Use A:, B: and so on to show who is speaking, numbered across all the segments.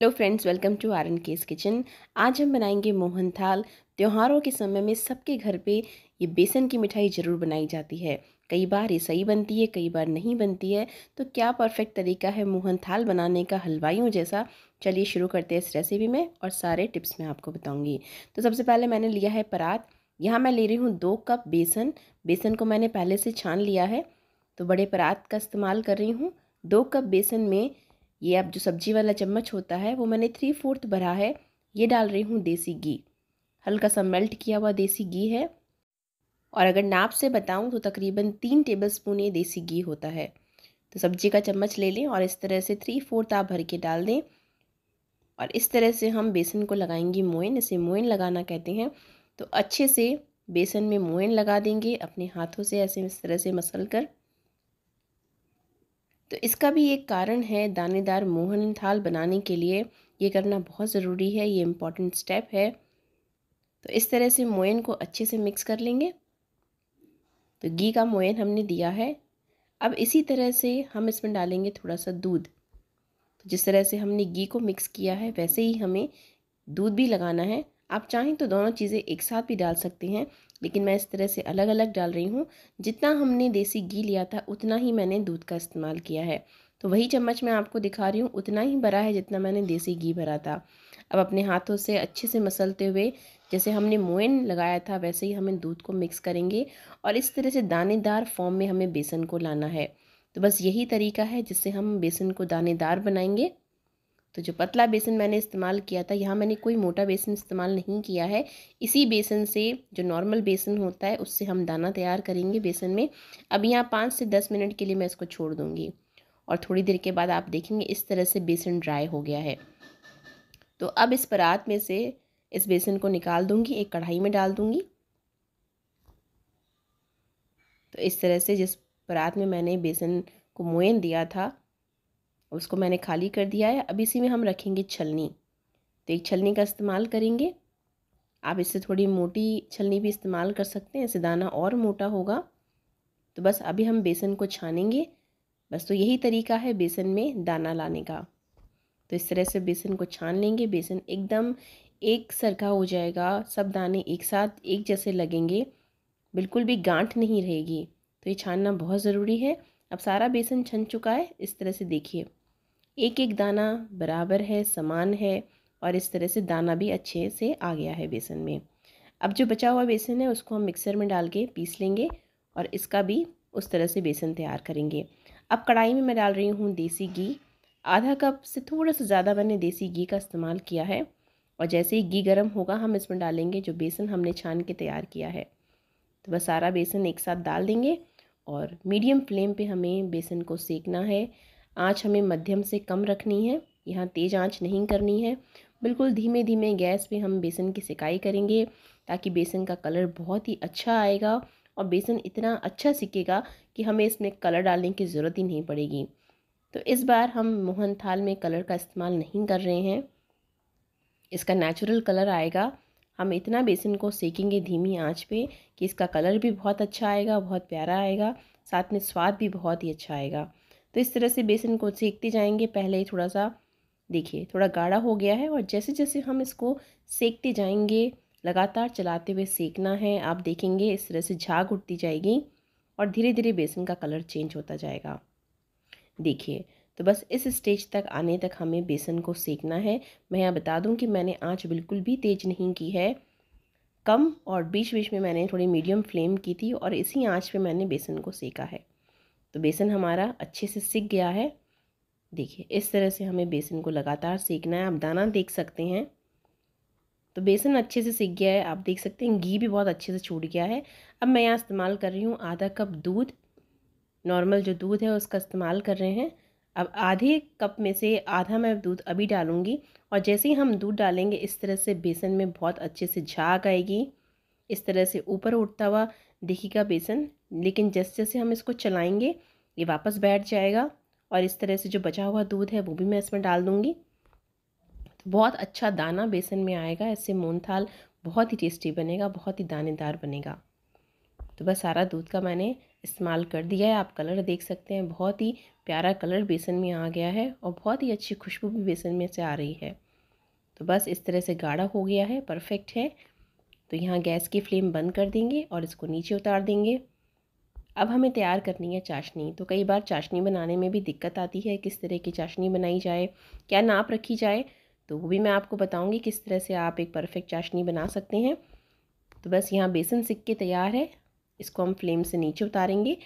A: Hello friends, welcome to R N K's kitchen. आज हम बनाएंगे मोहनथाल। त्योहारों के समय में सबके घर पे ये बेसन की मिठाई ज़रूर बनाई जाती है। कई बार ये सही बनती है, कई बार नहीं बनती है। तो क्या परफेक्ट तरीका है मोहनथाल बनाने का हलवाइयों जैसा? चलिए शुरू करते हैं इस रेसिपी में और सारे टिप्स मैं आपको बताऊंगी। तो सबसे पहले मैंने लिया है परात। यहाँ मैं ले रही हूँ 2 कप बेसन। बेसन को मैंने पहले से छान लिया है, तो बड़े परात का इस्तेमाल कर रही हूँ। 2 कप बेसन में ये अब जो सब्जी वाला चम्मच होता है वो मैंने 3/4 भरा है। ये डाल रही हूँ देसी घी, हल्का सा मेल्ट किया हुआ देसी घी है। और अगर नाप से बताऊँ तो तकरीबन 3 टेबलस्पून ये देसी घी होता है। तो सब्जी का चम्मच ले लें और इस तरह से 3/4 आप भर के डाल दें। और इस तरह से हम बेसन को लगाएंगे मोयन, इसे मोयन लगाना कहते हैं। तो अच्छे से बेसन में मोयन लगा देंगे अपने हाथों से, ऐसे इस तरह से मसल कर। तो इसका भी एक कारण है, दानेदार मोहनथाल बनाने के लिए ये करना बहुत ज़रूरी है, ये इम्पॉर्टेंट स्टेप है। तो इस तरह से मोयन को अच्छे से मिक्स कर लेंगे। तो घी का मोयन हमने दिया है। अब इसी तरह से हम इसमें डालेंगे थोड़ा सा दूध। तो जिस तरह से हमने घी को मिक्स किया है वैसे ही हमें दूध भी लगाना है। आप चाहें तो दोनों चीज़ें एक साथ भी डाल सकते हैं, लेकिन मैं इस तरह से अलग अलग डाल रही हूँ। जितना हमने देसी घी लिया था उतना ही मैंने दूध का इस्तेमाल किया है। तो वही चम्मच मैं आपको दिखा रही हूँ, उतना ही भरा है जितना मैंने देसी घी भरा था। अब अपने हाथों से अच्छे से मसलते हुए, जैसे हमने मोयन लगाया था वैसे ही हमें दूध को मिक्स करेंगे और इस तरह से दानेदार फॉर्म में हमें बेसन को लाना है। तो बस यही तरीका है जिससे हम बेसन को दानेदार बनाएंगे। तो जो पतला बेसन मैंने इस्तेमाल किया था, यहाँ मैंने कोई मोटा बेसन इस्तेमाल नहीं किया है। इसी बेसन से, जो नॉर्मल बेसन होता है, उससे हम दाना तैयार करेंगे बेसन में। अब यहाँ 5 से 10 मिनट के लिए मैं इसको छोड़ दूँगी और थोड़ी देर के बाद आप देखेंगे इस तरह से बेसन ड्राई हो गया है। तो अब इस परात में से इस बेसन को निकाल दूँगी, एक कढ़ाई में डाल दूँगी। तो इस तरह से जिस परात में मैंने बेसन को मोयन दिया था उसको मैंने खाली कर दिया है। अब इसी में हम रखेंगे छलनी। तो एक छलनी का इस्तेमाल करेंगे। आप इससे थोड़ी मोटी छलनी भी इस्तेमाल कर सकते हैं, इससे दाना और मोटा होगा। तो बस अभी हम बेसन को छानेंगे। बस तो यही तरीका है बेसन में दाना लाने का। तो इस तरह से बेसन को छान लेंगे। बेसन एकदम एक सरखा हो जाएगा, सब दाने एक साथ एक जैसे लगेंगे, बिल्कुल भी गांठ नहीं रहेगी। तो ये छानना बहुत ज़रूरी है। अब सारा बेसन छन चुका है, इस तरह से देखिए एक एक दाना बराबर है, समान है और इस तरह से दाना भी अच्छे से आ गया है बेसन में। अब जो बचा हुआ बेसन है उसको हम मिक्सर में डाल के पीस लेंगे और इसका भी उस तरह से बेसन तैयार करेंगे। अब कढ़ाई में मैं डाल रही हूँ देसी घी। आधा कप से थोड़ा सा ज़्यादा मैंने देसी घी का इस्तेमाल किया है। और जैसे ही घी गर्म होगा हम इसमें डालेंगे जो बेसन हमने छान के तैयार किया है। तो बस सारा बेसन एक साथ डाल देंगे और मीडियम फ्लेम पे हमें बेसन को सेकना है। आँच हमें मध्यम से कम रखनी है, यहाँ तेज़ आँच नहीं करनी है। बिल्कुल धीमे धीमे गैस पे हम बेसन की सिकाई करेंगे ताकि बेसन का कलर बहुत ही अच्छा आएगा और बेसन इतना अच्छा सिकेगा कि हमें इसमें कलर डालने की ज़रूरत ही नहीं पड़ेगी। तो इस बार हम मोहनथाल में कलर का इस्तेमाल नहीं कर रहे हैं, इसका नेचुरल कलर आएगा। हम इतना बेसन को सेकेंगे धीमी आंच पे कि इसका कलर भी बहुत अच्छा आएगा, बहुत प्यारा आएगा, साथ में स्वाद भी बहुत ही अच्छा आएगा। तो इस तरह से बेसन को सेकते जाएंगे। पहले ही थोड़ा सा देखिए थोड़ा गाढ़ा हो गया है और जैसे जैसे हम इसको सेकते जाएंगे, लगातार चलाते हुए सेकना है। आप देखेंगे इस तरह से झाग उठती जाएगी और धीरे धीरे बेसन का कलर चेंज होता जाएगा। देखिए, तो बस इस स्टेज तक आने तक हमें बेसन को सेकना है। मैं यहाँ बता दूँ कि मैंने आंच बिल्कुल भी तेज़ नहीं की है, कम, और बीच बीच में मैंने थोड़ी मीडियम फ्लेम की थी और इसी आंच पे मैंने बेसन को सेका है। तो बेसन हमारा अच्छे से सिक गया है। देखिए इस तरह से हमें बेसन को लगातार सेकना है। आप दाना देख सकते हैं। तो बेसन अच्छे से सिक गया है, आप देख सकते हैं घी भी बहुत अच्छे से छूट गया है। अब मैं यहाँ इस्तेमाल कर रही हूँ आधा कप दूध। नॉर्मल जो दूध है उसका इस्तेमाल कर रहे हैं। अब आधे कप में से आधा मैं दूध अभी डालूंगी और जैसे ही हम दूध डालेंगे इस तरह से बेसन में बहुत अच्छे से झाग आएगी। इस तरह से ऊपर उठता हुआ दिखेगा बेसन, लेकिन जैसे जैसे हम इसको चलाएंगे ये वापस बैठ जाएगा। और इस तरह से जो बचा हुआ दूध है वो भी मैं इसमें डाल दूँगी। तो बहुत अच्छा दाना बेसन में आएगा, इससे मोहनथाल बहुत ही टेस्टी बनेगा, बहुत ही दानेदार बनेगा। तो बस सारा दूध का मैंने इस्तेमाल कर दिया है। आप कलर देख सकते हैं, बहुत ही प्यारा कलर बेसन में आ गया है और बहुत ही अच्छी खुशबू भी बेसन में से आ रही है। तो बस इस तरह से गाढ़ा हो गया है, परफेक्ट है। तो यहाँ गैस की फ्लेम बंद कर देंगे और इसको नीचे उतार देंगे। अब हमें तैयार करनी है चाशनी। तो कई बार चाशनी बनाने में भी दिक्कत आती है, किस तरह की चाशनी बनाई जाए, क्या नाप रखी जाए, तो वो भी मैं आपको बताऊंगी किस तरह से आप एक परफेक्ट चाशनी बना सकते हैं। तो बस यहाँ बेसन सिक के तैयार है, इसको हम फ्लेम से नीचे उतारेंगे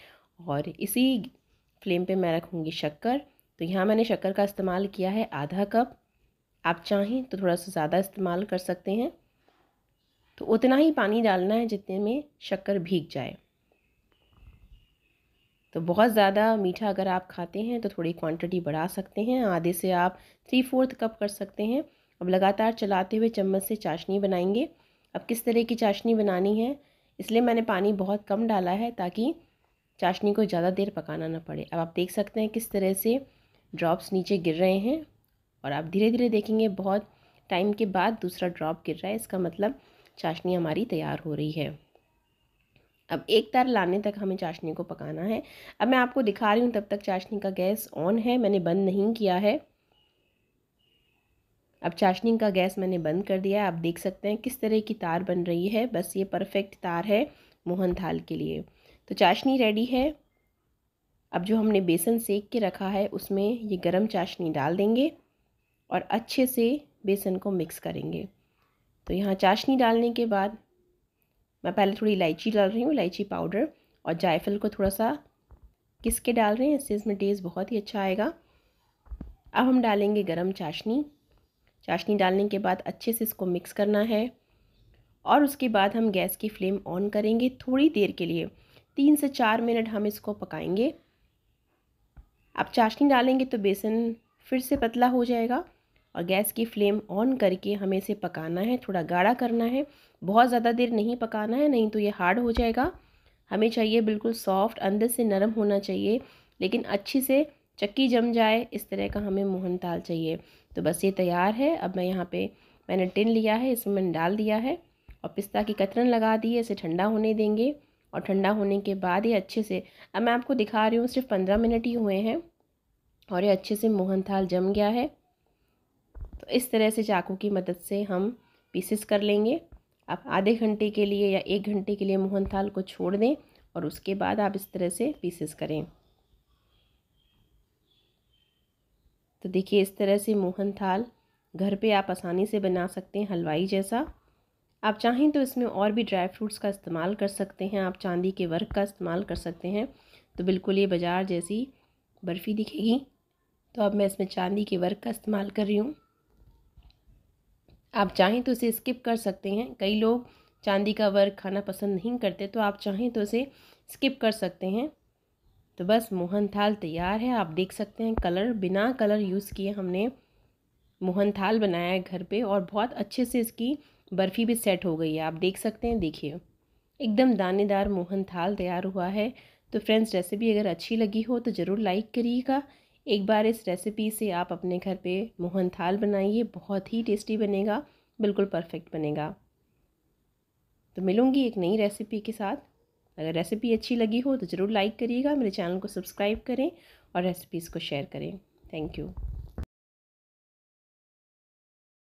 A: और इसी फ्लेम पे मैं रखूँगी शक्कर। तो यहाँ मैंने शक्कर का इस्तेमाल किया है आधा कप, आप चाहें तो थोड़ा सा ज़्यादा इस्तेमाल कर सकते हैं। तो उतना ही पानी डालना है जितने में शक्कर भीग जाए। तो बहुत ज़्यादा मीठा अगर आप खाते हैं तो थोड़ी क्वांटिटी बढ़ा सकते हैं, आधे से आप 3/4 कप कर सकते हैं। अब लगातार चलाते हुए चम्मच से चाशनी बनाएंगे। अब किस तरह की चाशनी बनानी है, इसलिए मैंने पानी बहुत कम डाला है ताकि चाशनी को ज़्यादा देर पकाना ना पड़े। अब आप देख सकते हैं किस तरह से ड्रॉप्स नीचे गिर रहे हैं और आप धीरे धीरे देखेंगे बहुत टाइम के बाद दूसरा ड्रॉप गिर रहा है, इसका मतलब चाशनी हमारी तैयार हो रही है। अब एक तार लाने तक हमें चाशनी को पकाना है। अब मैं आपको दिखा रही हूँ, तब तक चाशनी का गैस ऑन है, मैंने बंद नहीं किया है। अब चाशनी का गैस मैंने बंद कर दिया है। आप देख सकते हैं किस तरह की तार बन रही है, बस ये परफेक्ट तार है मोहन थाल के लिए। तो चाशनी रेडी है। अब जो हमने बेसन सेक के रखा है उसमें ये गरम चाशनी डाल देंगे और अच्छे से बेसन को मिक्स करेंगे। तो यहाँ चाशनी डालने के बाद मैं पहले थोड़ी इलायची डाल रही हूँ, इलायची पाउडर, और जायफल को थोड़ा सा किस के डाल रहे हैं, इससे इसमें टेस्ट बहुत ही अच्छा आएगा। अब हम डालेंगे गरम चाशनी। चाशनी डालने के बाद अच्छे से इसको मिक्स करना है और उसके बाद हम गैस की फ्लेम ऑन करेंगे। थोड़ी देर के लिए 3 से 4 मिनट हम इसको पकाएंगे। अब चाशनी डालेंगे तो बेसन फिर से पतला हो जाएगा और गैस की फ्लेम ऑन करके हमें इसे पकाना है, थोड़ा गाढ़ा करना है, बहुत ज़्यादा देर नहीं पकाना है, नहीं तो ये हार्ड हो जाएगा। हमें चाहिए बिल्कुल सॉफ्ट, अंदर से नरम होना चाहिए लेकिन अच्छी से चक्की जम जाए, इस तरह का हमें मोहनथाल चाहिए। तो बस ये तैयार है। अब मैं यहाँ पे मैंने टिन लिया है, इसमें मैंने डाल दिया है और पिस्ता की कतरन लगा दी है, इसे ठंडा होने देंगे और ठंडा होने के बाद ये अच्छे से, अब मैं आपको दिखा रही हूँ सिर्फ 15 मिनट ही हुए हैं और ये अच्छे से मोहनथाल जम गया है। तो इस तरह से चाकू की मदद से हम पीसेस कर लेंगे। आप आधे घंटे के लिए या 1 घंटे के लिए मोहनथाल को छोड़ दें और उसके बाद आप इस तरह से पीसेस करें। तो देखिए इस तरह से मोहनथाल घर पे आप आसानी से बना सकते हैं, हलवाई जैसा। आप चाहें तो इसमें और भी ड्राई फ्रूट्स का इस्तेमाल कर सकते हैं, आप चांदी के वर्क का इस्तेमाल कर सकते हैं, तो बिल्कुल ये बाज़ार जैसी बर्फ़ी दिखेगी। तो अब मैं इसमें चांदी के वर्क का इस्तेमाल कर रही हूँ। आप चाहें तो इसे स्किप कर सकते हैं, कई लोग चांदी का वर्क खाना पसंद नहीं करते, तो आप चाहें तो इसे स्किप कर सकते हैं। तो बस मोहनथाल तैयार है। आप देख सकते हैं कलर, बिना कलर यूज़ किए हमने मोहनथाल बनाया है घर पे और बहुत अच्छे से इसकी बर्फ़ी भी सेट हो गई है। आप देख सकते हैं, देखिए एकदम दानेदार मोहनथाल तैयार हुआ है। तो फ्रेंड्स, रेसिपी अगर अच्छी लगी हो तो ज़रूर लाइक करिएगा। एक बार इस रेसिपी से आप अपने घर पे मोहनथाल बनाइए, बहुत ही टेस्टी बनेगा, बिल्कुल परफेक्ट बनेगा। तो मिलूँगी एक नई रेसिपी के साथ। अगर रेसिपी अच्छी लगी हो तो ज़रूर लाइक करिएगा, मेरे चैनल को सब्सक्राइब करें और रेसिपीज़ को शेयर करें। Thank you.